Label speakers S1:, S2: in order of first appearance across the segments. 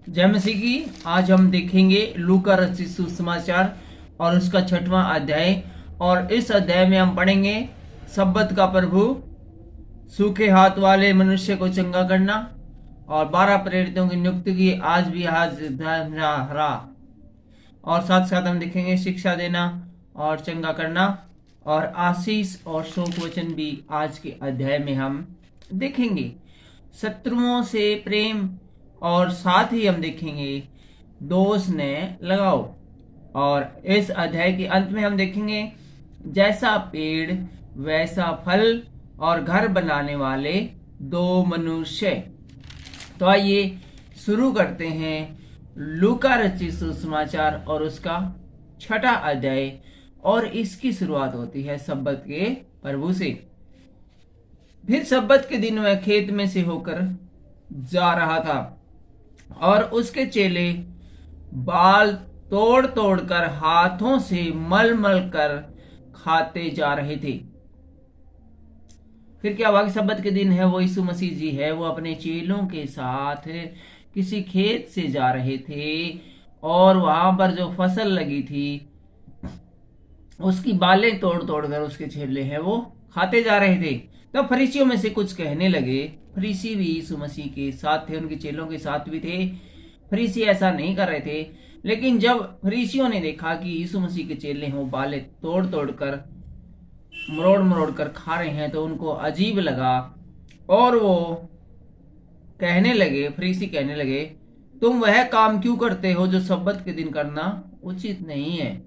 S1: जय मसीह की। आज हम देखेंगे लूका रचित सुसमाचार और उसका 6वां अध्याय। और इस अध्याय में हम पढ़ेंगे सब्बत का प्रभु, सूखे हाथ वाले मनुष्य को चंगा करना और 12 प्रेरितों की नियुक्ति की आज भी रहा। और साथ साथ हम देखेंगे शिक्षा देना और चंगा करना और आशीष और शोक वचन भी आज के अध्याय में हम देखेंगे। शत्रुओं से प्रेम और साथ ही हम देखेंगे दोष ने लगाओ। और इस अध्याय के अंत में हम देखेंगे जैसा पेड़ वैसा फल और घर बनाने वाले 2 मनुष्य। तो आइए शुरू करते हैं लूका रचित सुसमाचार और उसका 6वां अध्याय। और इसकी शुरुआत होती है सब्बत के प्रभु से। फिर सब्बत के दिन वह खेत में से होकर जा रहा था और उसके चेले बाल तोड़ तोड़ कर हाथों से मल मल कर खाते जा रहे थे। फिर क्या हुआ कि सब्बत के दिन है, वो यीशु मसीह जी है, वो अपने चेलों के साथ किसी खेत से जा रहे थे और वहां पर जो फसल लगी थी उसकी बालें तोड़ तोड़ कर उसके चेले हैं वो खाते जा रहे थे। तो फरीसियों में से कुछ कहने लगे, फरीसी भी यीशु मसीह के साथ थे, उनके चेलों के साथ भी थे। फरीसी ऐसा नहीं कर रहे थे, लेकिन जब फरीसियों ने देखा कि यीशु मसीह के चेले हैं वो बालें तोड़ तोड़ कर मरोड़ मरोड़ कर खा रहे हैं तो उनको अजीब लगा और वो कहने लगे, फरीसी कहने लगे, तुम वह काम क्यों करते हो जो सब्बत के दिन करना उचित नहीं है।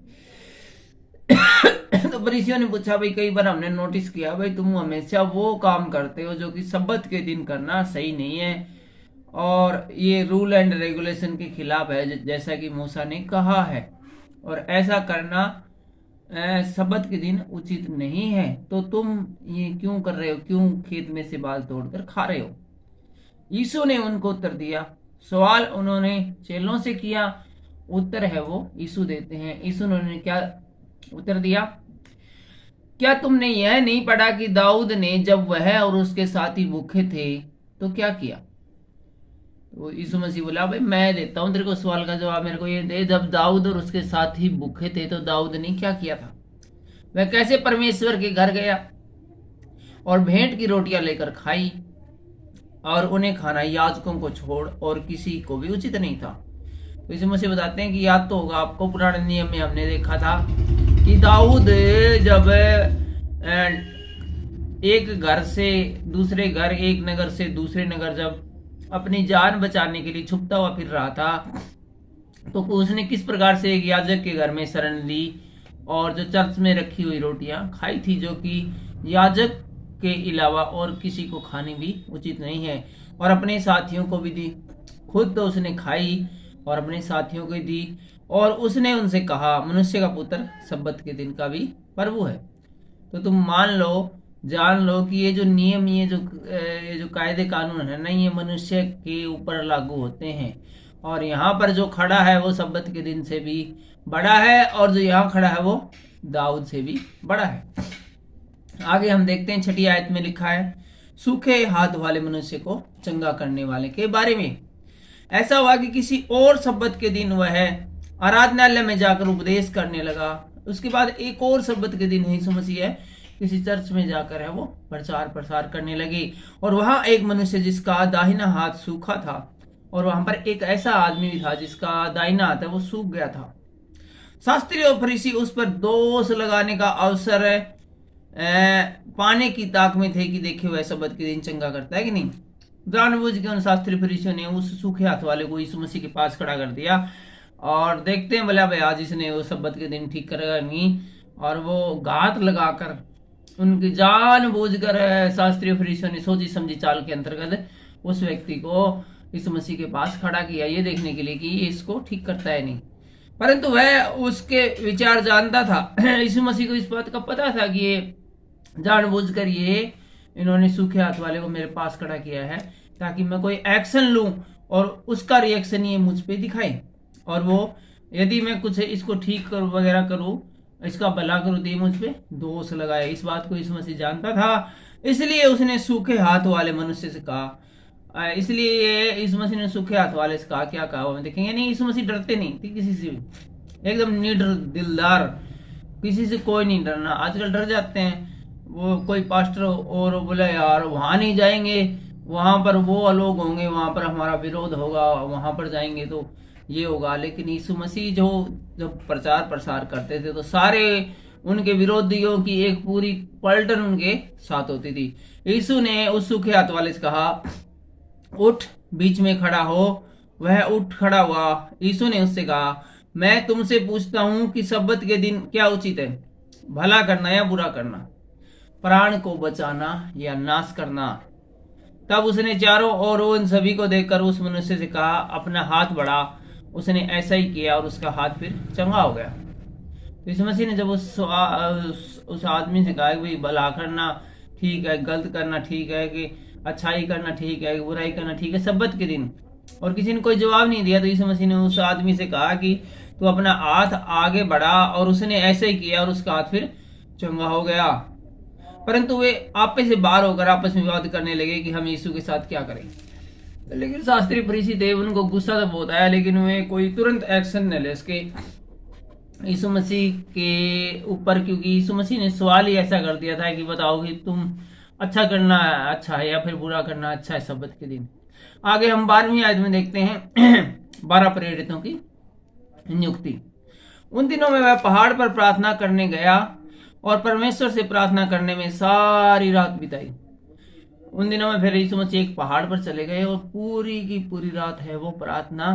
S1: तो फरीसियों ने पूछा, भाई कई बार हमने नोटिस किया, भाई तुम हमेशा वो काम करते हो जो कि सब्बत के दिन करना सही नहीं है और ये रूल एंड रेगुलेशन के खिलाफ है, जैसा कि मूसा ने कहा है, और ऐसा करना सब्बत के दिन उचित नहीं है। तो तुम ये क्यों कर रहे हो, क्यों खेत में से बाल तोड़कर खा रहे हो। यीशु ने उनको उत्तर दिया। सवाल उन्होंने चेलों से किया, उत्तर है वो यीशु देते हैं। यीशु ने क्या उत्तर दिया, क्या तुमने यह नहीं पढ़ा कि दाऊद ने जब वह और उसके साथी भूखे थे तो क्या किया। तो यीशु मसीह बोला, भाई मैं देता हूं तेरे को सवाल का जवाब, मेरे को ये दे, जब दाऊद और उसके साथी भूखे थे तो दाऊद ने क्या किया था। वह कैसे परमेश्वर के घर गया और भेंट की रोटियां लेकर खाई और उन्हें खाना याजकों को छोड़ और किसी को भी उचित नहीं था। तो यीशु मसीह बताते हैं कि याद तो होगा आपको, पुराने नियम में हमने देखा था कि दाऊद जब एक घर से दूसरे घर, एक नगर से दूसरे नगर जब अपनी जान बचाने के लिए छुपता हुआ फिर रहा था तो उसने किस प्रकार से एक याजक के घर में शरण ली और जो चर्च में रखी हुई रोटियां खाई थी, जो कि याजक के अलावा और किसी को खानी भी उचित नहीं है, और अपने साथियों को भी दी। खुद तो उसने खाई और अपने साथियों को दी। और उसने उनसे कहा, मनुष्य का पुत्र सब्बत के दिन का भी प्रभु है। तो तुम मान लो, जान लो कि ये जो नियम, ये जो कायदे कानून है ना, ये मनुष्य के ऊपर लागू होते हैं। और यहाँ पर जो खड़ा है वो सब्बत के दिन से भी बड़ा है और जो यहाँ खड़ा है वो दाऊद से भी बड़ा है। आगे हम देखते हैं 6ठी आयत में लिखा है सूखे हाथ वाले मनुष्य को चंगा करने वाले के बारे में। ऐसा हुआ कि किसी और सब्बत के दिन वह आराधनालय में जाकर उपदेश करने लगा। उसके बाद एक और सब्बत के दिन यीशु मसीह है किसी चर्च में जाकर है वो प्रचार प्रसार करने लगे। और वहां एक मनुष्य जिसका दाहिना हाथ सूखा था, और वहां पर एक ऐसा आदमी भी था जिसका दाहिना हाथ है वो सूख गया था। शास्त्री और फरीसी उस पर दोष लगाने का अवसर पाने की ताक में थे कि देखे वह सब्बत के दिन चंगा करता है कि नहीं। जानबूझ के उन शास्त्री फरीसियों ने उस सूखे हाथ वाले को यीशु मसीह के पास खड़ा कर दिया और देखते हैं बोला, भाई आज इसने वो सब्बत के दिन ठीक करेगा नहीं, और वो घात लगाकर उनकी जानबूझ कर शास्त्रीय फरीसियों ने सोची समझी चाल के अंतर्गत उस व्यक्ति को यीशु मसीह के पास खड़ा किया, ये देखने के लिए कि ये इसको ठीक करता है नहीं। परंतु वह उसके विचार जानता था। यीशु मसीह को इस बात का पता था कि ये जानबूझकर ये इन्होंने सूखे हाथ वाले को मेरे पास खड़ा किया है ताकि मैं कोई एक्शन लूं और उसका रिएक्शन ये मुझ पे दिखाए, और वो यदि मैं कुछ इसको ठीक करूं वगैरह करूं, इसका भला करूं, तो मुझ पे दोष लगाए। इस बात को यीशु मसीह जानता था, इसलिए उसने सूखे हाथ वाले मनुष्य से कहा, इसलिए ये यीशु मसीह ने सूखे हाथ वाले से कहा, क्या कहा वो देखेंगे। नहीं, यीशु मसीह डरते नहीं थे किसी से भी, एकदम निडर दिलदार, किसी से कोई नहीं डरना। आजकल डर जाते हैं, वो कोई पास्टर और बोले यार वहां नहीं जाएंगे, वहां पर वो लोग होंगे, वहां पर हमारा विरोध होगा, वहां पर जाएंगे तो ये होगा। लेकिन यीशु मसीह जो जब प्रचार प्रसार करते थे तो सारे उनके विरोधियों की एक पूरी पलटन उनके साथ होती थी। यीशु ने उस सूखे हाथ वाले से कहा, उठ, बीच में खड़ा हो। वह उठ खड़ा हुआ। यीशु ने उससे कहा, मैं तुमसे पूछता हूं कि सब्बत के दिन क्या उचित है, भला करना या बुरा करना, प्राण को बचाना या नाश करना। तब उसने चारों ओर उन सभी को देखकर उस मनुष्य से कहा, अपना हाथ बढ़ा। उसने ऐसा ही किया और उसका हाथ फिर चंगा हो गया। तो इस मसीह ने जब उस आदमी से कहा कि भाई भला करना ठीक है, गलत करना ठीक है, कि अच्छाई करना ठीक है, बुराई करना ठीक है सब्बत के दिन, और किसी ने कोई जवाब नहीं दिया, तो यीशु मसीह ने उस आदमी से कहा कि तू अपना हाथ आगे बढ़ा, और उसने ऐसे ही किया और उसका हाथ फिर चंगा हो गया। परंतु वे आपस से बाहर होकर आपस में विवाद करने लगे कि हम यीशु के साथ क्या करें। लेकिन शास्त्री फरीसी थे, उनको गुस्सा तो बहुत आया, लेकिन वे कोई तुरंत एक्शन न ले सके यीशु मसीह के ऊपर, क्योंकि यीशु मसीह ने सवाल ही ऐसा कर दिया था कि बताओ कि तुम अच्छा करना अच्छा है या फिर बुरा करना अच्छा है सब्बत के दिन। आगे हम 12वीं आयत में देखते हैं 12 प्रेरितों की नियुक्ति। उन दिनों में वह पहाड़ पर प्रार्थना करने गया और परमेश्वर से प्रार्थना करने में सारी रात बिताई। उन दिनों में फिर यीशु मसीह एक पहाड़ पर चले गए और पूरी की पूरी रात है वो प्रार्थना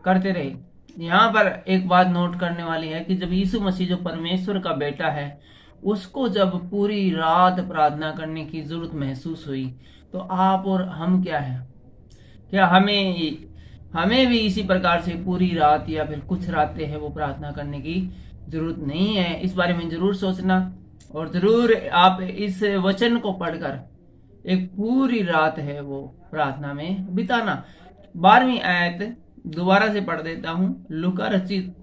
S1: करते रहे। यहाँ पर एक बात नोट करने वाली है कि जब यीशु मसीह जो परमेश्वर का बेटा है, उसको जब पूरी रात प्रार्थना करने की जरूरत महसूस हुई, तो आप और हम क्या है, क्या हमें भी इसी प्रकार से पूरी रात या फिर कुछ रातें हैं वो प्रार्थना करने की जरूरत नहीं है? इस बारे में जरूर सोचना, और जरूर आप इस वचन को पढ़कर एक पूरी रात है वो प्रार्थना में बिताना। 12वीं आयत दोबारा से पढ़ देता हूँ। लूका रचित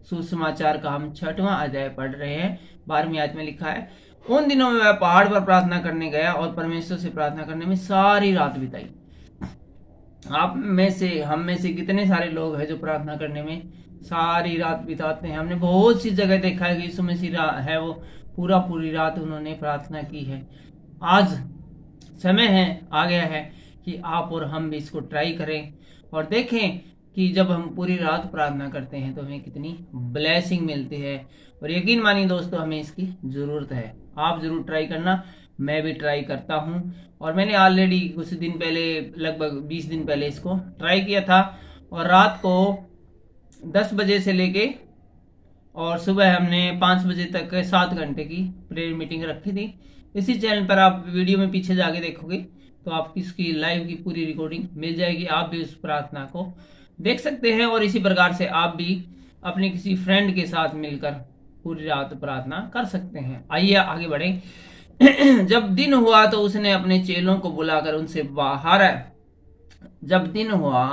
S1: सुसमाचार का हम 6वां अध्याय पढ़ रहे हैं। 12वीं आयत में लिखा है, उन दिनों में वह पहाड़ पर प्रार्थना करने गया और परमेश्वर से प्रार्थना करने में सारी रात बिताई। आप में से, हम में से कितने सारे लोग हैं जो प्रार्थना करने में सारी रात बिताते हैं? हमने बहुत सी जगह देखा है कि यीशु मसीह है वो पूरी रात उन्होंने प्रार्थना की है। आज समय है, आ गया है कि आप और हम भी इसको ट्राई करें और देखें कि जब हम पूरी रात प्रार्थना करते हैं तो हमें कितनी ब्लेसिंग मिलती है। और यकीन मानिए दोस्तों, हमें इसकी जरूरत है। आप जरूर ट्राई करना, मैं भी ट्राई करता हूं, और मैंने ऑलरेडी कुछ दिन पहले, लगभग 20 दिन पहले इसको ट्राई किया था। और रात को 10 बजे से लेके और सुबह हमने 5 बजे तक 7 घंटे की प्रेयर मीटिंग रखी थी। इसी चैनल पर आप वीडियो में पीछे जाके देखोगे तो आपकी इसकी लाइव की पूरी रिकॉर्डिंग मिल जाएगी। आप भी उस प्रार्थना को देख सकते हैं और इसी प्रकार से आप भी अपने किसी फ्रेंड के साथ मिलकर पूरी रात प्रार्थना कर सकते हैं। आइए आगे बढ़े। जब दिन हुआ तो उसने अपने चेलों को बुलाकर उनसे बाहर जब दिन हुआ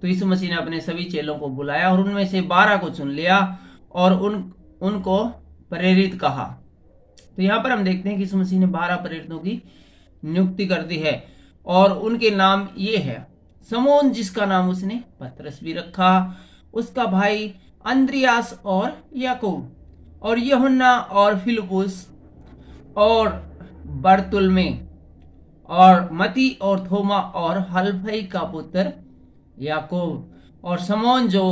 S1: तो यीशु मसीह ने अपने सभी चेलों को बुलाया और उनमें से 12 को चुन लिया और उनको प्रेरित कहा। तो यहाँ पर हम देखते हैं कि यीशु मसीह ने 12 प्रेरितों की नियुक्ति कर दी है और उनके नाम ये है। समोन, जिसका नाम उसने पतरस भी रखा, उसका भाई अंद्रियास और याकूब और यूहन्ना और फिलिपुस और बरतुल्मे और मती और थोमा और हलफई का पुत्र याकूब और समोन जो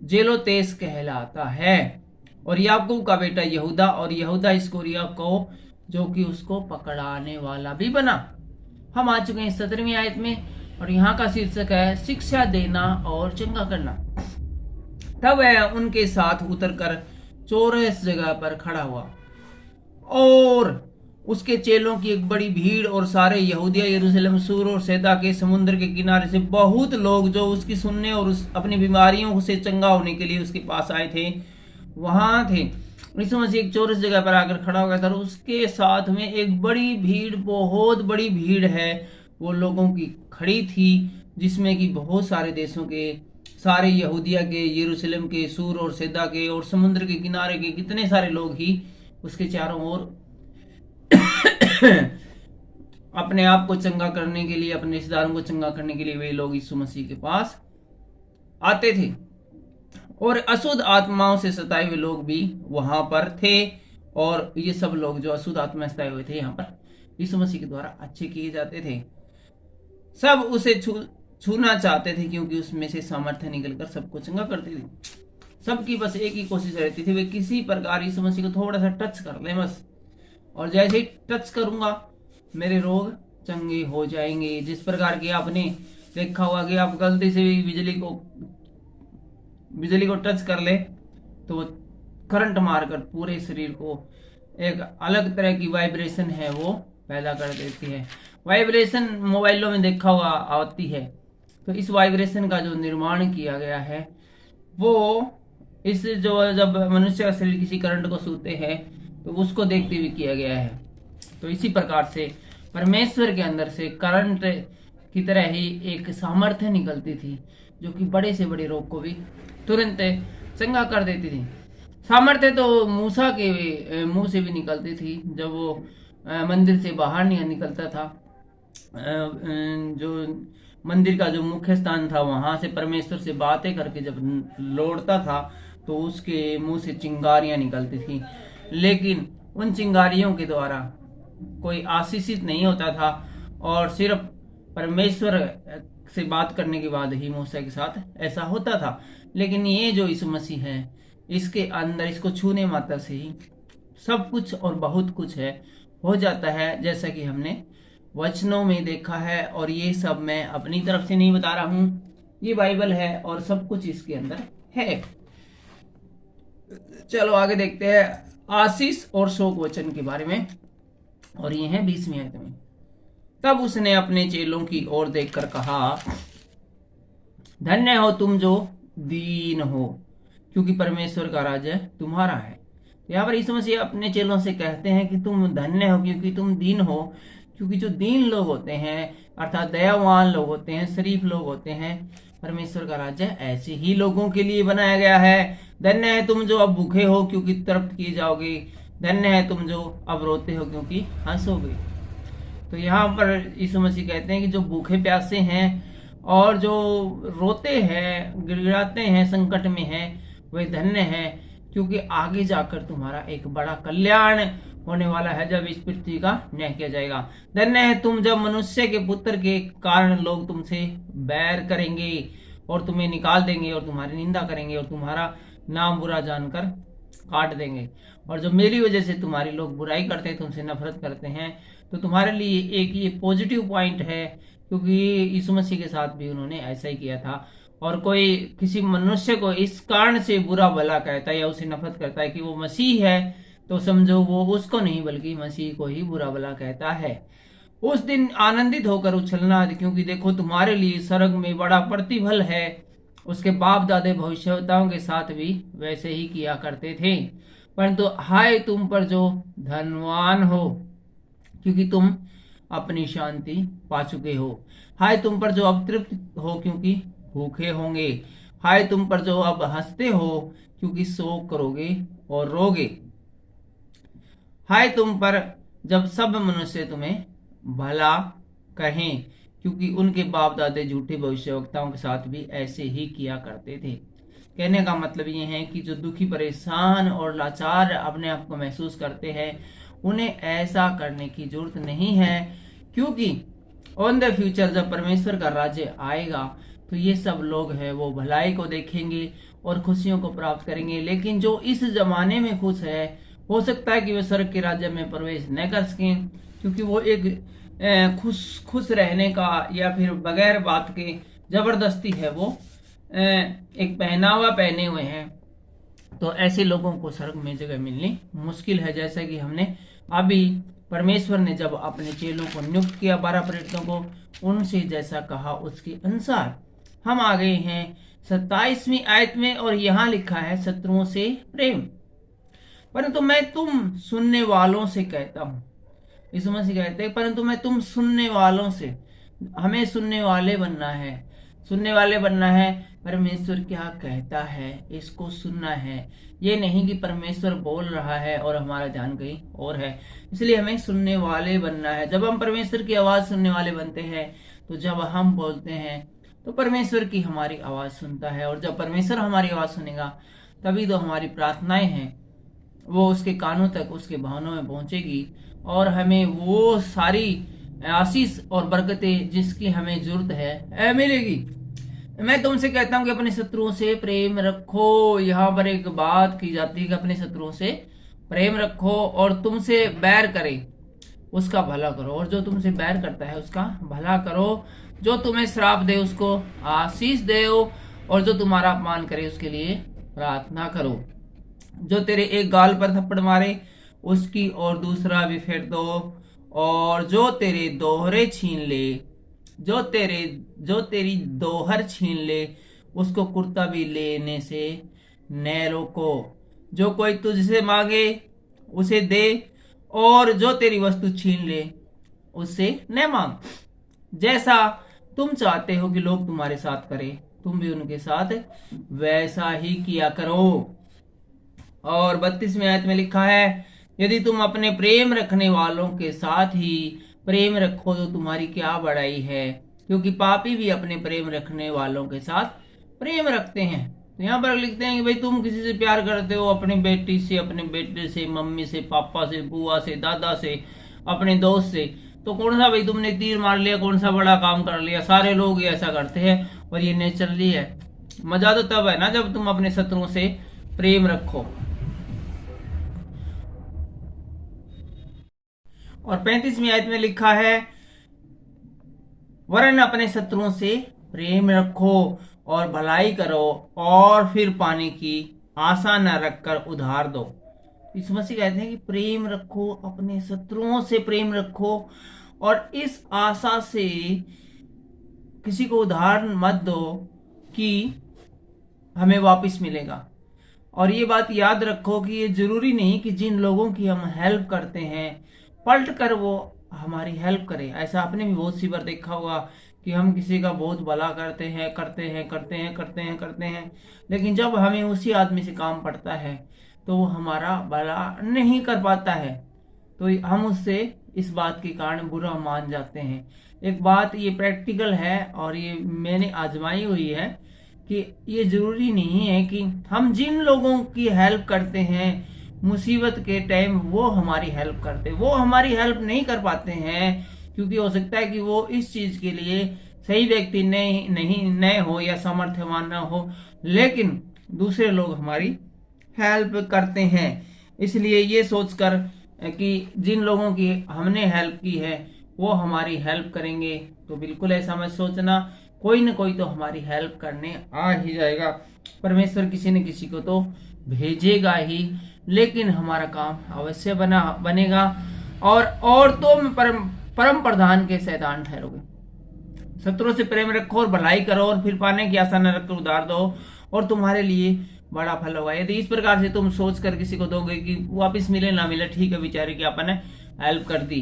S1: जेलोतेस कहलाता है और याकूब का बेटा यहूदा और यहूदा इस्करियोता को, जो कि उसको पकड़ाने वाला भी बना। हम आ चुके हैं 17वीं आयत में और यहाँ का शीर्षक है शिक्षा देना और चंगा करना। तब वह उनके साथ उतरकर चौरस जगह पर खड़ा हुआ और उसके चेलों की एक बड़ी भीड़ और सारे यहूदिया, यरूशलेम, सूर और सैदा के समुद्र के किनारे से बहुत लोग जो उसकी सुनने और अपनी बीमारियों से चंगा होने के लिए उसके पास आए थे, वहां थे। यीशु मसीह एक चौरस जगह पर आकर खड़ा हो गया था और उसके साथ में एक बड़ी भीड़, बहुत बड़ी भीड़ है वो लोगों की खड़ी थी, जिसमें कि बहुत सारे देशों के, सारे यहूदिया के, यरूशलेम के, सूर और सैदा के और समुद्र के किनारे के कितने सारे लोग ही उसके चारों ओर अपने आप को चंगा करने के लिए, अपने रिश्तेदारों को चंगा करने के लिए वे लोग यीशु मसीह के पास आते थे। और अशुद्ध आत्माओं से सताए हुए लोग भी वहां पर थे, और ये सब लोग जो अशुद्ध आत्मा सताए हुए थे यहाँ पर यीशु मसीह के द्वारा अच्छे किए जाते थे। सब उसे छूना चाहते थे, क्योंकि उसमें से सामर्थ्य निकलकर सबको चंगा करती थी। सबकी बस एक ही कोशिश रहती थी, वे किसी प्रकार यीशु मसीह को थोड़ा सा टच कर लें बस, और जैसे ही टच करूंगा मेरे रोग चंगे हो जाएंगे। जिस प्रकार की आपने देखा होगा कि आप गलती से भी बिजली को टच कर ले तो करंट मारकर पूरे शरीर को एक अलग तरह की वाइब्रेशन है वो पैदा कर देती है। वाइब्रेशन मोबाइलों में देखा हुआ आती है, तो इस वाइब्रेशन का जो निर्माण किया गया है वो इस जो जब मनुष्य का शरीर किसी करंट को छूते हैं तो उसको देखते हुए किया गया है। तो इसी प्रकार से परमेश्वर के अंदर से करंट की तरह ही एक सामर्थ्य निकलती थी, जो कि बड़े से बड़े रोग को भी तुरंत चंगा कर देती थी। सामर्थ्य तो मूसा के मुंह से भी निकलती थी, जब वो मंदिर से बाहर नहीं निकलता था। जो मंदिर का जो मुख्य स्थान था वहां से परमेश्वर से बातें करके जब लौटता था तो उसके मुंह से चिंगारियां निकलती थी, लेकिन उन चिंगारियों के द्वारा कोई आशीषित नहीं होता था, और सिर्फ परमेश्वर से बात करने के बाद ही मूसा के साथ ऐसा होता था। लेकिन ये जो यीशु मसीह है, इसके अंदर इसको छूने मात्र से ही सब कुछ और बहुत कुछ है हो जाता है, जैसा कि हमने वचनों में देखा है। और ये सब मैं अपनी तरफ से नहीं बता रहा हूँ, ये बाइबल है और सब कुछ इसके अंदर है। चलो आगे देखते हैं आशीष और शोक वचन के बारे में, और ये है 20वीं आयत में। तब उसने अपने चेलों की ओर देखकर कहा, धन्य हो तुम जो दीन हो, क्योंकि परमेश्वर का राज्य तुम्हारा है। यहाँ पर यीशु मसीह अपने चेलों से कहते हैं कि तुम धन्य हो क्योंकि तुम दीन हो, क्योंकि जो दीन लोग होते हैं अर्थात दयावान लोग होते हैं, शरीफ लोग होते हैं, परमेश्वर का राज्य ऐसे ही लोगों के लिए बनाया गया है। धन्य है तुम जो अब भूखे हो, क्योंकि तृप्त किए जाओगे। धन्य है तुम जो अब रोते हो, क्योंकि हंसोगे। तो यहाँ पर यीशु मसीह कहते हैं कि जो भूखे प्यासे हैं और जो रोते हैं, गिड़गिड़ाते हैं, संकट में हैं, वे धन्य हैं, क्योंकि आगे जाकर तुम्हारा एक बड़ा कल्याण होने वाला है जब इस पृथ्वी का न्याय किया जाएगा। धन्य है तुम जब मनुष्य के पुत्र के कारण लोग तुमसे बैर करेंगे और तुम्हें निकाल देंगे और तुम्हारी निंदा करेंगे और तुम्हारा नाम बुरा जानकर काट देंगे। और जो मेरी वजह से तुम्हारे लोग बुराई करते हैं, तुमसे नफरत करते हैं, तो तुम्हारे लिए एक ये पॉजिटिव पॉइंट है, क्योंकि यीशु मसीह के साथ भी उन्होंने ऐसा ही किया था। और कोई किसी मनुष्य को इस कारण से बुरा भला कहता है या उसे नफरत करता है कि वो मसीह है, तो समझो वो उसको नहीं बल्कि मसीह को ही बुरा भला कहता है। उस दिन आनंदित होकर उछलना, क्योंकि देखो तुम्हारे लिए स्वर्ग में बड़ा प्रतिफल है। उसके बाप दादे भविष्यवक्ताओं के साथ भी वैसे ही किया करते थे। परंतु हाय तुम पर जो धनवान हो, क्योंकि तुम अपनी शांति पा चुके हो। हाय तुम पर जो अब तृप्त हो, क्योंकि भूखे होंगे। हाय तुम पर जो अब हंसते हो, क्योंकि शोक करोगे और रोगे। हाय तुम पर जब सब मनुष्य तुम्हें भला कहें, क्योंकि उनके बाप दादे झूठे भविष्यवक्ताओं के साथ भी ऐसे ही किया करते थे। कहने का मतलब ये है कि जो दुखी, परेशान और लाचार अपने आप को महसूस करते हैं, उन्हें ऐसा करने की जरूरत नहीं है, क्योंकि ऑन द फ्यूचर जब परमेश्वर का राज्य आएगा तो ये सब लोग हैं वो भलाई को देखेंगे और खुशियों को प्राप्त करेंगे। लेकिन जो इस जमाने में खुश है, हो सकता है कि वे स्वर्ग के राज्य में प्रवेश न कर सकें, क्योंकि वो एक खुश रहने का या फिर बगैर बात के जबरदस्ती है वो एक पहनावा पहने हुए हैं। तो ऐसे लोगों को स्वर्ग में जगह मिलनी मुश्किल है। जैसा कि हमने अभी परमेश्वर ने जब अपने चेलों को नियुक्त किया 12 प्रेरितों को, उनसे जैसा कहा उसके अनुसार हम आ गए हैं 27वीं आयत में, और यहाँ लिखा है शत्रुओं से प्रेम। परंतु मैं तुम सुनने वालों से कहता हूं, यीशु मसीह कहते हैं परंतु मैं तुम सुनने वालों से, हमें सुनने वाले बनना है। सुनने वाले बनना है परमेश्वर क्या कहता है इसको सुनना है, ये नहीं कि परमेश्वर बोल रहा है और हमारा ध्यान कहीं और है। इसलिए हमें सुनने वाले बनना है। जब हम परमेश्वर की आवाज सुनने वाले बनते हैं, तो जब हम बोलते हैं तो परमेश्वर की हमारी आवाज सुनता है, और जब परमेश्वर हमारी आवाज सुनेगा तभी तो हमारी प्रार्थनाएं हैं वो उसके कानों तक, उसके भावनों में पहुंचेगी, और हमें वो सारी आशीष और बरकतें जिसकी हमें जरूरत है मिलेगी। मैं तुमसे कहता हूं कि अपने शत्रुओं से प्रेम रखो। यहाँ पर एक बात की जाती है कि अपने शत्रुओं से प्रेम रखो, और तुमसे बैर करे उसका भला करो, और जो तुमसे बैर करता है उसका भला करो। जो तुम्हें श्राप दे उसको आशीष दो, और जो तुम्हारा अपमान करे उसके लिए प्रार्थना करो। जो तेरे एक गाल पर थप्पड़ मारे उसकी और दूसरा भी फेर दो, और जो तेरे दोहरे छीन ले, जो तेरी दोहर छीन ले उसको कुर्ता भी लेने से न रोको। जो कोई तुझसे मांगे उसे दे, और जो तेरी वस्तु छीन ले उससे न मांग। जैसा तुम चाहते हो कि लोग तुम्हारे साथ करें, तुम भी उनके साथ वैसा ही किया करो। और 32वें आयत में लिखा है, यदि तुम अपने प्रेम रखने वालों के साथ ही प्रेम रखो तो तुम्हारी क्या बड़ाई है, क्योंकि पापी भी अपने प्रेम रखने वालों के साथ प्रेम रखते हैं। तो यहाँ पर लिखते हैं कि भाई तुम किसी से प्यार करते हो, अपनी बेटी से, अपने बेटे से, मम्मी से, पापा से, बुआ से, दादा से, अपने दोस्त से, तो कौन सा भाई तुमने तीर मार लिया, कौन सा बड़ा काम कर लिया। सारे लोग ही ऐसा करते हैं और ये नेचुरली है। मजा तो तब है ना जब तुम अपने शत्रुओं से प्रेम रखो। और 35वीं आयत में लिखा है, वरन अपने शत्रुओं से प्रेम रखो और भलाई करो, और फिर पाने की आशा न रखकर उधार दो। इस मसीह कहते हैं कि प्रेम रखो, अपने शत्रुओं से प्रेम रखो, और इस आशा से किसी को उधार मत दो कि हमें वापस मिलेगा। और ये बात याद रखो कि ये जरूरी नहीं कि जिन लोगों की हम हेल्प करते हैं पलट कर वो हमारी हेल्प करें। ऐसा आपने भी बहुत सी बार देखा होगा कि हम किसी का बहुत भला करते हैं, लेकिन जब हमें उसी आदमी से काम पड़ता है तो वो हमारा भला नहीं कर पाता है, तो हम उससे इस बात के कारण बुरा मान जाते हैं। एक बात ये प्रैक्टिकल है और ये मैंने आजमाई हुई है कि ये जरूरी नहीं है कि हम जिन लोगों की हेल्प करते हैं मुसीबत के टाइम वो हमारी हेल्प करते, वो हमारी हेल्प नहीं कर पाते हैं, क्योंकि हो सकता है कि वो इस चीज के लिए सही व्यक्ति नहीं हो या सामर्थ्यवान ना हो, लेकिन दूसरे लोग हमारी हेल्प करते हैं। इसलिए ये सोचकर कि जिन लोगों की हमने हेल्प की है वो हमारी हेल्प करेंगे, तो बिल्कुल ऐसा मत सोचना। कोई न कोई तो हमारी हेल्प करने आ ही जाएगा। परमेश्वर किसी न किसी को तो भेजेगा ही, लेकिन हमारा काम अवश्य बनेगा। और तुम परम प्रधान के शैतान ठहरोगे। शत्रुओं से प्रेम रखो और भलाई करो, और फिर पाने की आशा न रखकर उधार दो, और तुम्हारे लिए बड़ा फल होगा। यदि इस प्रकार से तुम सोच कर किसी को दोगे कि वापस मिले ना मिले, ठीक है बेचारे की अपन ने हेल्प कर दी,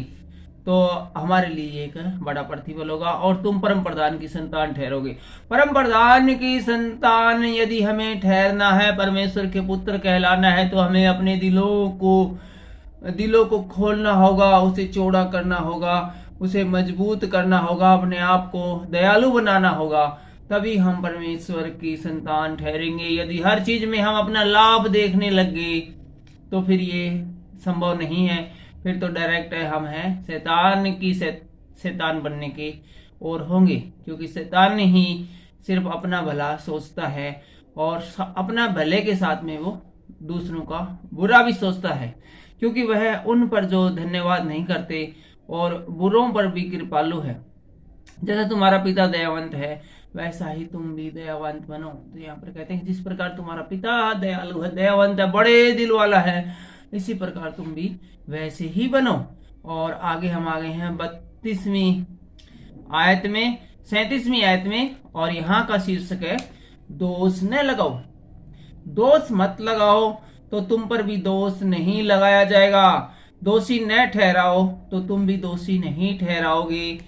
S1: तो हमारे लिए एक बड़ा प्रतिफल होगा, और तुम परम प्रधान की संतान ठहरोगे। परम प्रधान की संतान यदि हमें ठहरना है, परमेश्वर के पुत्र कहलाना है, तो हमें अपने दिलों को खोलना होगा, उसे चौड़ा करना होगा, उसे मजबूत करना होगा, अपने आप को दयालु बनाना होगा, तभी हम परमेश्वर की संतान ठहरेंगे। यदि हर चीज में हम अपना लाभ देखने लग गए तो फिर ये संभव नहीं है। फिर तो डायरेक्ट हम हैं शैतान बनने के और होंगे, क्योंकि शैतान ही सिर्फ अपना भला सोचता है, और अपना भले के साथ में वो दूसरों का बुरा भी सोचता है, क्योंकि वह उन पर जो धन्यवाद नहीं करते और बुरों पर भी कृपालु है। जैसा तुम्हारा पिता दयावंत है वैसा ही तुम भी दयावंत बनो। तो यहाँ पर कहते हैं जिस प्रकार तुम्हारा पिता दयालु है, दयावंत है, बड़े दिल वाला है, इसी प्रकार तुम भी वैसे ही बनो। और आगे हम आ गए हैं 32वीं आयत में, 37वीं आयत में, और यहाँ का शीर्षक है दोष न लगाओ। दोष मत लगाओ तो तुम पर भी दोष नहीं लगाया जाएगा। दोषी न ठहराओ तो तुम भी दोषी नहीं ठहराओगे।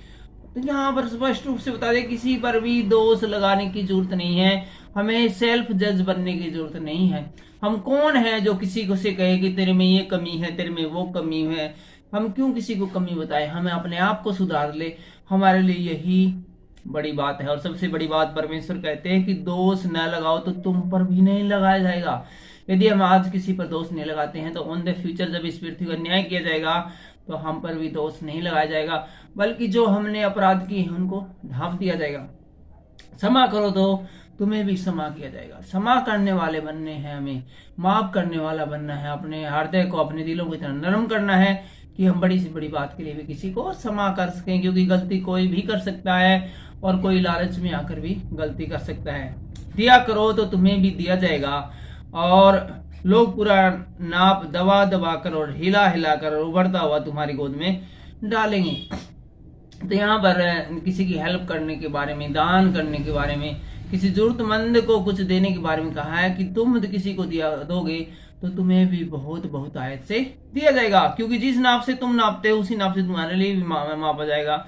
S1: तो यहाँ पर स्पष्ट रूप से बता दें, किसी पर भी दोष लगाने की जरूरत नहीं है, हमें सेल्फ जज बनने की जरूरत नहीं है। हम कौन है जो किसी को से कहे कि तेरे में ये कमी है, तेरे में वो कमी है। हम क्यों किसी को कमी बताएं, हमें अपने आप को सुधार ले, हमारे लिए यही बड़ी बात है। और सबसे बड़ी बात, परमेश्वर कहते हैं कि दोष न लगाओ तो तुम पर भी नहीं लगाया जाएगा। यदि हम आज किसी पर दोष नहीं लगाते हैं तो ऑन द फ्यूचर जब इस पृथ्वी का न्याय किया जाएगा तो हम पर भी दोष नहीं लगाया जाएगा, बल्कि जो हमने अपराध किए हैं उनको ढांप दिया जाएगा। क्षमा करो तो तुम्हें भी क्षमा किया जाएगा। क्षमा करने वाले बनने हैं, हमें माफ करने वाला बनना है, अपने हृदय को, अपने दिलों को इतना नरम करना है कि हम बड़ी से बड़ी बात के लिए भी किसी को क्षमा कर सकें, क्योंकि गलती कोई भी कर सकता है और कोई लालच में आकर भी गलती कर सकता है। दिया करो तो तुम्हें भी दिया जाएगा, और लोग पूरा नाप दबा दबा कर और हिला हिला कर उभरता हुआ तुम्हारी गोद में डालेंगे। तो यहाँ पर किसी की हेल्प करने के बारे में, दान करने के बारे में, किसी जरूरतमंद को कुछ देने के बारे में कहा है कि तुम किसी को दिया दोगे तो तुम्हें भी बहुत बहुत आयत से दिया जाएगा, क्योंकि जिस नाप से तुम नापते हो उसी नाप से तुम्हारे लिए भी मापा जाएगा।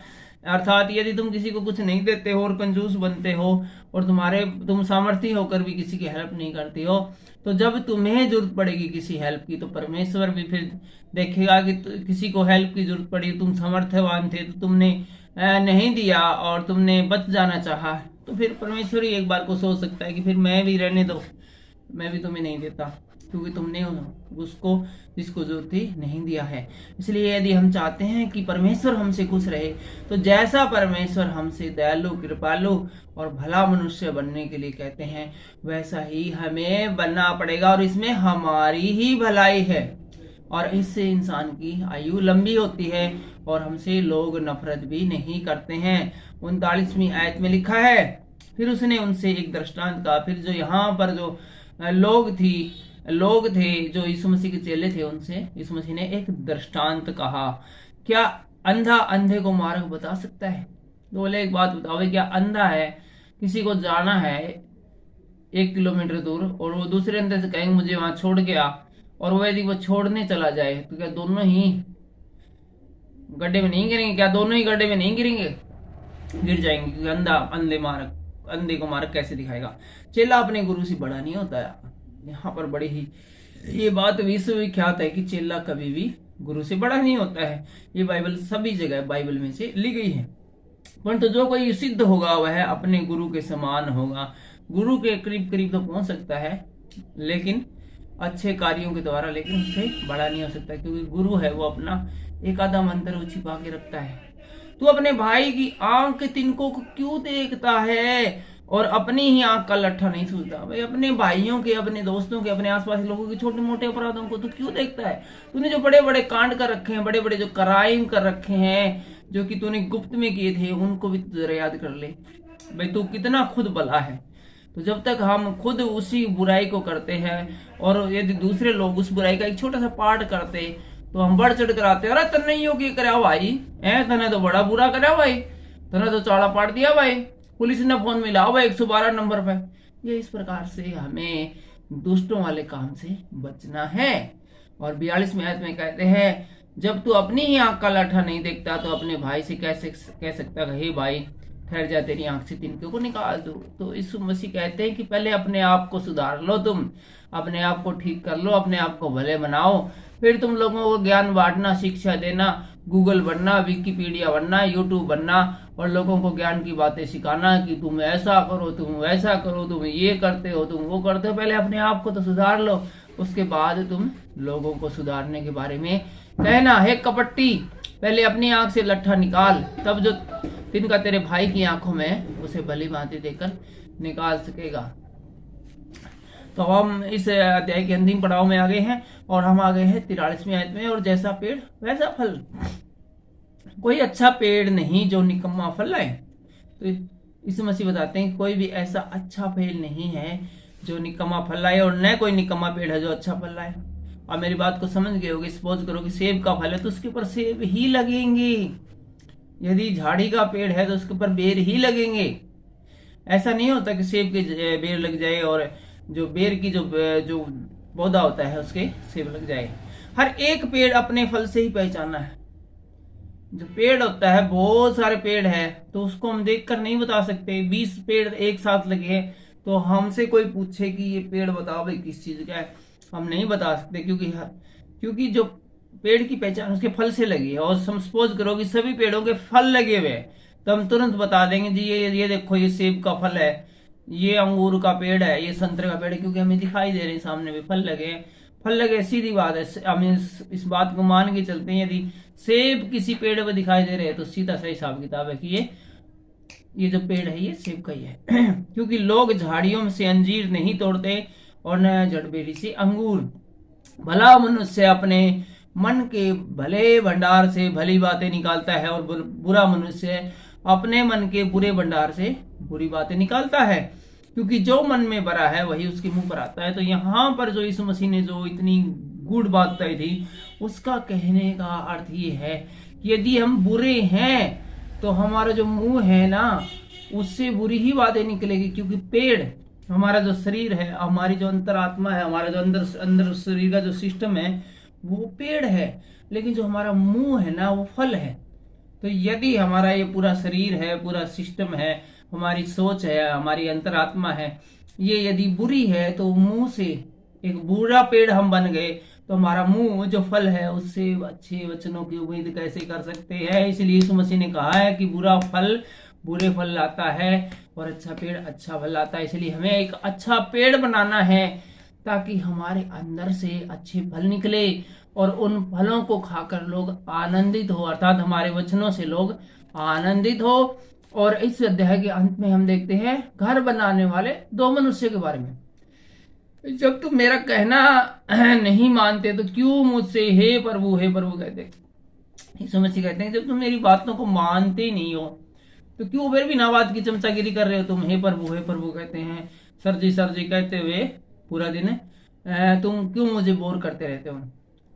S1: अर्थात यदि तुम किसी को कुछ नहीं देते हो और कंजूस बनते हो और तुम सामर्थ्य होकर भी किसी की हेल्प नहीं करते हो, तो जब तुम्हें जरूरत पड़ेगी किसी हेल्प की तो परमेश्वर भी फिर देखेगा कि किसी को हेल्प की जरूरत पड़ी, तुम सामर्थ्यवान थे तो तुमने नहीं दिया और तुमने बच जाना चाहा, तो फिर परमेश्वर ही एक बार को सोच सकता है कि फिर मैं भी रहने दो, मैं भी तुम्हें नहीं देता, क्योंकि तुमने उसको जिसको जरूरत थी नहीं दिया है। इसलिए यदि हम चाहते हैं कि परमेश्वर हमसे खुश रहे तो जैसा परमेश्वर हमसे दयालु, कृपालु और भला मनुष्य बनने के लिए कहते हैं वैसा ही हमें बनना पड़ेगा, और इसमें हमारी ही भलाई है, और इससे इंसान की आयु लंबी होती है और हमसे लोग नफरत भी नहीं करते हैं। 39वीं आयत में लिखा है, फिर उसने उनसे एक दृष्टांत कहा। फिर जो यहाँ पर जो लोग थे जो यीशु मसीह के चेले थे, उनसे यीशु मसीह ने एक दृष्टांत कहा। क्या अंधा अंधे को मार्ग बता सकता है? तो बोले एक बात बताओ, क्या अंधा है, किसी को जाना है 1 किलोमीटर दूर और वो दूसरे अंधे से कहेंगे मुझे वहां छोड़ के आ, और वो यदि वो छोड़ने चला जाए तो क्या दोनों ही गड्ढे में नहीं गिरेंगे? क्या दोनों ही गड्ढे में नहीं गिरेंगे? गिर जाएंगे, क्योंकि अंधे को मार्ग कैसे दिखाएगा? चेला अपने गुरु से बड़ा नहीं होता है। यहाँ पर बड़ी ही ये बात विश्वविख्यात है कि चेला कभी भी गुरु से बड़ा नहीं होता है। ये बाइबल सभी जगह बाइबल में से ली गई है। परंतु जो कोई सिद्ध होगा वह अपने गुरु के समान होगा। गुरु के करीब करीब तो पहुंच सकता है, लेकिन अच्छे कार्यों के द्वारा, लेकिन उससे बड़ा नहीं हो सकता, क्योंकि गुरु है वो अपना एक आधा मंत्र छिपा के रखता है। तू अपने भाई की आंख के तिनकों को क्यों देखता है और अपनी ही आंख का लट्ठा नहीं सूझता? भाई अपने भाइयों के, अपने दोस्तों के, अपने आसपास लोगों के छोटे मोटे अपराधों को तू क्यों देखता है? तूने जो बड़े बड़े कांड कर रखे हैं, बड़े बड़े जो क्राइम कर रखे हैं, जो कि तूने गुप्त में किए थे, उनको भी जरा याद कर ले। भाई तू कितना खुद भला है। तो जब तक हम खुद उसी बुराई को करते हैं और यदि दूसरे लोग उस बुराई का एक छोटा सा पार्ट करते तो हम बढ़ चढ़ कर आते, अरे तन्ने योगी करा भाई, तने तो बड़ा बुरा करा भाई, तने तो चाड़ा पाट दिया भाई, पुलिस ने फोन मिलाओ भाई 112 नंबर पे। ये इस प्रकार से हमें दुष्टों वाले काम से बचना है। और 42वें आयत में कहते हैं, जब तू अपनी ही आंख का लाठा नहीं देखता तो अपने भाई से कैसे कह सकता है हे भाई ठहर जा, तेरी आंख से तिनके को निकाल दो। तो यीशु मसीह कहते हैं कि पहले अपने आप को सुधार लो, तुम अपने आप को ठीक कर लो, अपने आप को भले बनाओ, फिर तुम लोगों को ज्ञान बांटना, शिक्षा देना, गूगल बनना, विकिपीडिया बनना, यूट्यूब बनना और लोगों को ज्ञान की बातें सिखाना कि तुम ऐसा करो, तुम वैसा करो, तुम ये करते हो, तुम वो करते हो। पहले अपने आप को तो सुधार लो, उसके बाद तुम लोगों को सुधारने के बारे में कहना। है कपट्टी, पहले अपनी आंख से लट्ठा निकाल, तब जो तिनका तेरे भाई की आंखों में उसे भली भांति देकर निकाल सकेगा। तो हम इस अध्याय के अंतिम पड़ाव में आ गए हैं और हम आ गए हैं 43वीं आयत में। और जैसा पेड़ वैसा फल, कोई अच्छा पेड़ नहीं जो निकम्मा फल लाए। तो इस मसीह बताते हैं कोई भी ऐसा अच्छा पेड़ नहीं है जो निकम्मा फल लाए, और न कोई निकम्मा पेड़ है जो अच्छा फल लाए। आप मेरी बात को समझ गए होगे। सपोज करो कि सेब का फल है तो उसके ऊपर सेब ही लगेंगे, यदि झाड़ी का पेड़ है तो उसके ऊपर बेर ही लगेंगे। ऐसा नहीं होता कि सेब के बेर लग जाए और जो बेर की जो पौधा होता है उसके सेब लग जाए। हर एक पेड़ अपने फल से ही पहचाना है। जो पेड़ होता है, बहुत सारे पेड़ है, तो उसको हम देखकर नहीं बता सकते। 20 पेड़ एक साथ लगे हैं, तो हमसे कोई पूछे कि ये पेड़ बताओ भाई किस चीज का है, हम नहीं बता सकते, क्योंकि जो पेड़ की पहचान उसके फल से लगी है। और सपोज करो कि सभी पेड़ों के फल लगे हुए हैं, तो हम तुरंत बता देंगे जी ये देखो ये सेब का फल है, ये अंगूर का पेड़ है, ये संतरे का पेड़ है, क्योंकि हमें दिखाई दे रहे हैं सामने भी फल लगे हैं। फल लगे, सीधी बात है, हम इस बात को मान के चलते हैं। यदि सेब किसी पेड़ पर दिखाई दे रहे हैं तो सीधा सा हिसाब किताब है कि ये जो पेड़ है ये सेब का ही है। क्योंकि लोग झाड़ियों से अंजीर नहीं तोड़ते और न जड़बेरी से अंगूर। भला मनुष्य अपने मन के भले भंडार से भली बातें निकालता है, और बुरा मनुष्य अपने मन के बुरे भंडार से बुरी बातें निकालता है, क्योंकि जो मन में भरा है वही उसके मुंह पर आता है। तो यहाँ पर जो यीशु मसीह ने जो इतनी गूढ़ बात बताई थी, उसका कहने का अर्थ ये है कि यदि हम बुरे हैं तो हमारा जो मुंह है ना, उससे बुरी ही बातें निकलेगी। क्योंकि पेड़, हमारा जो शरीर है, हमारी जो अंतरात्मा है, हमारा जो अंदर शरीर का जो सिस्टम है वो पेड़ है, लेकिन जो हमारा मुंह है ना वो फल है। तो यदि हमारा ये पूरा शरीर है, पूरा सिस्टम है, हमारी सोच है, हमारी अंतरात्मा है, ये यदि बुरी है, तो मुंह से एक बुरा पेड़ हम बन गए, तो हमारा मुंह जो फल है उससे अच्छे वचनों की उम्मीद कैसे कर सकते हैं। इसलिए यीशु मसीह ने कहा है कि बुरा फल बुरे फल लाता है और अच्छा पेड़ अच्छा फल लाता है। इसलिए हमें एक अच्छा पेड़ बनाना है, ताकि हमारे अंदर से अच्छे फल निकले और उन फलों को खाकर लोग आनंदित हो, अर्थात हमारे वचनों से लोग आनंदित हो। और इस अध्याय के अंत में हम देखते हैं घर बनाने वाले 2 मनुष्य के बारे में। जब तुम मेरा कहना नहीं मानते तो क्यों मुझसे हे प्रभु कहते। यीशु मसीह कहते हैं जब तुम मेरी बातों को मानते ही नहीं हो तो क्यों फिर भी ना बात की चमचागिरी कर रहे हो। तुम हे प्रभु कहते हैं, सर जी कहते हुए पूरा दिन तुम क्यों मुझे बोर करते रहते हो।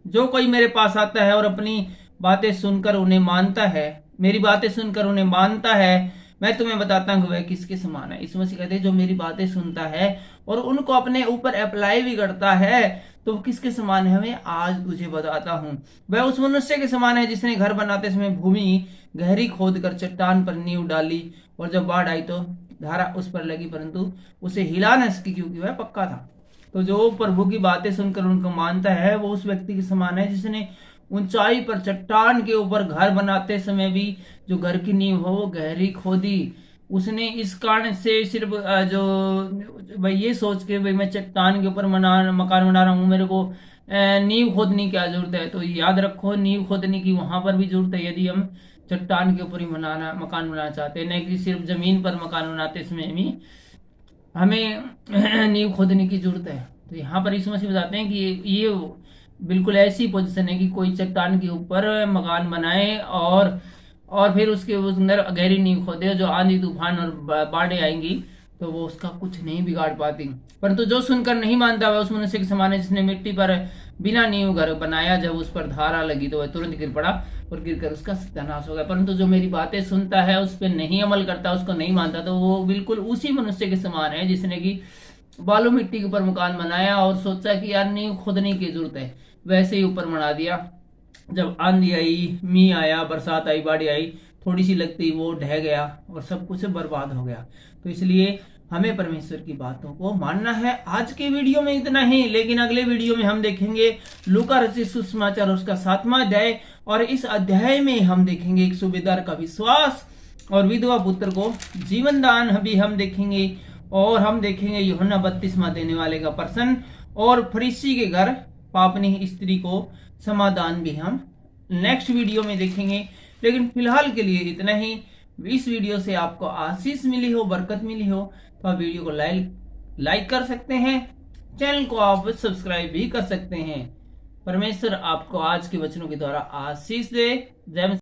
S1: जो कोई मेरे पास आता है और अपनी बातें सुनकर उन्हें मानता है, मेरी बातें सुनकर उन्हें मानता है, मैं तुम्हें बताता हूँ वह किसके समान है। यीशु मसीह कहते हैं जो मेरी बातें सुनता है और उनको अपने ऊपर अप्लाई भी करता है तो वो किसके समान है, मैं आज तुझे बताता हूँ। वह उस मनुष्य के समान है जिसने घर बनाते समय भूमि गहरी खोद कर चट्टान पर नींव डाली, और जब बाढ़ आई तो धारा उस पर लगी, परंतु उसे हिला न सकी क्योंकि वह पक्का था। तो जो प्रभु की बातें सुनकर उनको मानता है वो उस व्यक्ति के समान है जिसने ऊंचाई पर चट्टान के ऊपर घर बनाते समय भी जो घर की नींव हो वो गहरी खोदी। उसने इस कारण से सिर्फ जो भाई ये सोच के भाई मैं चट्टान के ऊपर मकान बना रहा हूँ, मेरे को नींव खोदने की क्या जरूरत है। तो याद रखो नींव खोदने की वहां पर भी जरूरत है यदि हम चट्टान के ऊपर ही मकान बनाना चाहते हैं, नहीं कि सिर्फ जमीन पर मकान बनाते इसमें भी हमें नींव खोदने की जरूरत है। तो यहाँ पर यीशु मसीह बताते हैं कि ये बिल्कुल ऐसी पोजीशन है कि कोई चट्टान के ऊपर मकान बनाए और फिर उसके अंदर गहरी नींव खोदे, जो आंधी तूफान और बाढ़ें आएंगी तो वो उसका कुछ नहीं बिगाड़ पाती। परंतु जो सुनकर नहीं मानता वह उस मनुष्य के समान है जिसने मिट्टी पर बिना नींव घर बनाया, जब उस पर धारा लगी तो वह तुरंत गिर पड़ा और गिरकर उसका सत्यानाश हो गया। परंतु जो मेरी बातें सुनता है उस पर नहीं अमल करता, उसको नहीं मानता, तो वो बिल्कुल उसी मनुष्य के समान है जिसने कि बालू मिट्टी के ऊपर मकान बनाया और सोचा कि यार नींव खोदने की जरूरत है, वैसे ही ऊपर बना दिया। जब आंधी आई, मींह आया, बरसात आई, बाढ़ आई, थोड़ी सी लगती वो ढह गया और सब कुछ बर्बाद हो गया। तो इसलिए हमें परमेश्वर की बातों को मानना है। आज के वीडियो में इतना ही, लेकिन अगले वीडियो में हम देखेंगे लूका रचित सुसमाचार उसका 7वां अध्याय, और इस अध्याय में हम देखेंगे एक सूबेदार का विश्वास और विधवा पुत्र को जीवन दान भी हम देखेंगे, और हम देखेंगे यूहन्ना बपतिस्मा देने वाले का प्रश्न, और फरीसी के घर पापनी स्त्री को समाधान भी हम नेक्स्ट वीडियो में देखेंगे। लेकिन फिलहाल के लिए इतना ही। इस वीडियो से आपको आशीष मिली हो, बरकत मिली हो, तो आप वीडियो को लाइक कर सकते हैं, चैनल को आप सब्सक्राइब भी कर सकते हैं। परमेश्वर आपको आज के वचनों के द्वारा आशीष दे। जय